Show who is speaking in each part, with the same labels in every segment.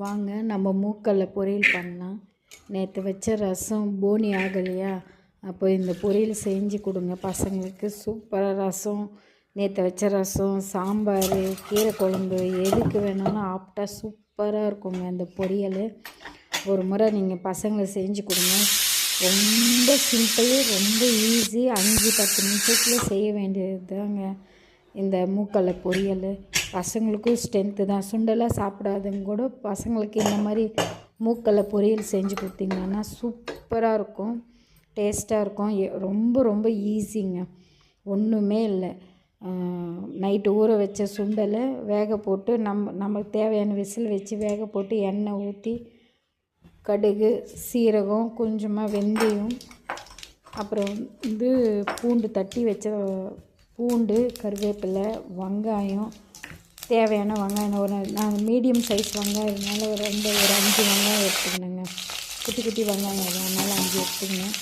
Speaker 1: வாங்க நம்ம மூக்கல்ல பொரியல் பண்ணலாம். நேற்று வச்ச ரசம் போனி ஆகலையா, அப்போ இந்த பொரியல் செஞ்சு கொடுங்க பசங்களுக்கு. சூப்பராக ரசம், நேற்று வச்ச ரசம், சாம்பார், கீரை குழம்பு எதுக்கு வேணாலும் ஆப்டாக சூப்பராக இருக்குங்க அந்த பொரியல். ஒரு முறை நீங்கள் பசங்களுக்கு செஞ்சு கொடுங்க. ரொம்ப சிம்பிள், ரொம்ப ஈஸி. 5-10 நிமிஷத்தில் செய்ய வேண்டியது தாங்க இந்த மூக்கல்ல பொரியல். பசங்களுக்கும் ஸ்ட்ரென்த்து தான். சுண்டலாக சாப்பிடாதவங்க கூட பசங்களுக்கு இந்த மாதிரி மூக்கல்ல பொரியல் செஞ்சு கொடுத்தீங்கன்னா சூப்பராக இருக்கும், டேஸ்ட்டாக இருக்கும். ரொம்ப ரொம்ப ஈஸிங்க, ஒன்றுமே இல்லை. நைட்டு ஊற வச்ச சுண்டலை வேக போட்டு நமக்கு தேவையான விசில் வச்சு வேக போட்டு எண்ணெய் ஊற்றி கடுகு, சீரகம், கொஞ்சமாக வெந்தயம், அப்புறம் பூண்டு தட்டி வச்ச பூண்டு, கருவேப்பிலை, வெங்காயம், தேவையான வெங்காயம் நான் மீடியம் சைஸ் வெங்காயம்னால ஒரு 5 வெங்காயம் எடுத்துக்கணுங்க. குட்டி குட்டி வெங்காயம் அதனால் 5 எடுத்துக்கணும்.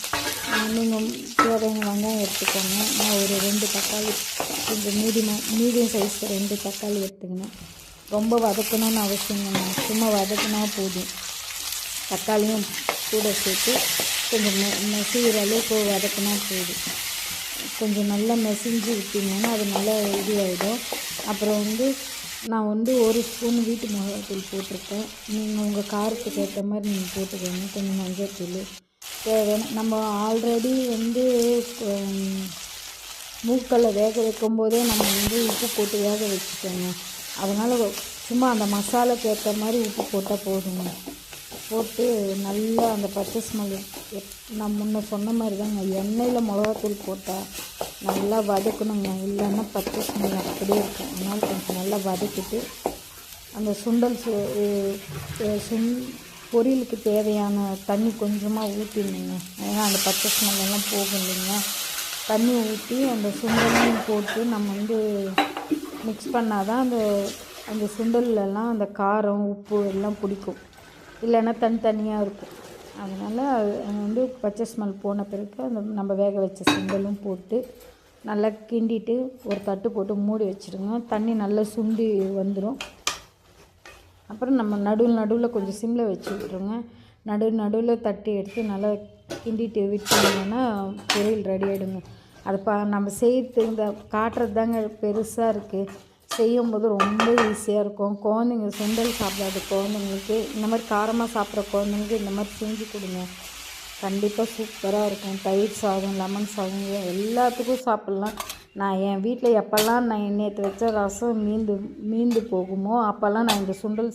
Speaker 1: நீங்கள் தேவையான வெங்காயம் எடுத்துக்கோங்க. நான் ஒரு 2 தக்காளி, கொஞ்சம் மீடியம் சைஸ் 2 தக்காளி எடுத்துக்கணும். ரொம்ப வதக்கணும்னு அவசியம் இல்லை, சும்மா வதக்கினா போதும். தக்காளியும் கூட சேர்த்து கொஞ்சம் மசிகிற அளவுக்கு வதக்கினா போதும். கொஞ்சம் நல்லா மசிஞ்சு விட்டிங்கன்னா அது நல்லா இதுவாகிடும். அப்புறம் நான் 1 ஸ்பூன் வீட்டு மிளகாத்தூள் போட்டிருக்கேன். நீங்கள் உங்கள் காரத்துக்கு ஏற்ற மாதிரி நீங்கள் போட்டுக்கோங்க. கொஞ்சம் மஞ்சள்தூள் தேவையான. நம்ம ஆல்ரெடி மூக்கல்ல வேக வைக்கும்போதே நம்ம உப்பு போட்டு வேக வச்சுக்கோங்க. அதனால் சும்மா அந்த மசாலாக்கு ஏற்ற மாதிரி உப்பு போட்டால் போதுங்க. போட்டு நல்லா அந்த பச்சை ஸ்மெல், நான் முன்ன சொன்ன மாதிரி தாங்க, எண்ணெயில் மிளகாத்தூள் போட்டால் நல்லா வதக்கணுங்க, இல்லைன்னா பச்சை ஸ்மெல் அப்படியே இருக்கும். அதனால் கொஞ்சம் நல்லா வதக்கிட்டு அந்த பொரியலுக்கு தேவையான தண்ணி கொஞ்சமாக ஊற்றிடுங்க. ஏன்னா அந்த பச்சை ஸ்மெல்லாம் போகும் இல்லைங்க. தண்ணி ஊற்றி அந்த சுண்டலையும் போட்டு நம்ம மிக்ஸ் பண்ணால் தான் அந்த சுண்டல்லாம் அந்த காரம், உப்பு எல்லாம் பிடிக்கும். இல்லைன்னா தனித்தனியாக இருக்கும். அதனால் பச்சை ஸ்மெல் போன பிறகு நம்ம வேக வச்ச சுண்டலும் போட்டு நல்லா கிண்டிட்டு ஒரு தட்டு போட்டு மூடி வச்சுருங்க. தண்ணி நல்லா சுண்டி வந்துடும். அப்புறம் நம்ம நடுவில் கொஞ்சம் சிம்மில் வச்சு விட்டுருங்க. நடுவில் தட்டி எடுத்து நல்லா கிண்டிட்டு விட்டுருங்கன்னா பொரியல் ரெடி ஆகிடுங்க. அது நம்ம செய்கிறது இந்த காட்டுறது தாங்க பெருசாக இருக்குது. செய்யும்போது ரொம்ப ஈஸியாக இருக்கும். குழந்தைங்க சுண்டல் சாப்பிடாத குழந்தைங்களுக்கு, இந்த மாதிரி காரமாக சாப்பிட்ற குழந்தைங்களுக்கு இந்த மாதிரி செஞ்சு கொடுங்க. கண்டிப்பாக சூப்பராக இருக்கும். தயிர் சாதம், லெமன் சாதம் எல்லாத்துக்கும் சாப்பிட்லாம். நான் என் வீட்டில் எப்போல்லாம் நான் நேற்று வச்ச ரசம் மீந்து போகுமோ அப்போல்லாம் நான் இந்த சுண்டல்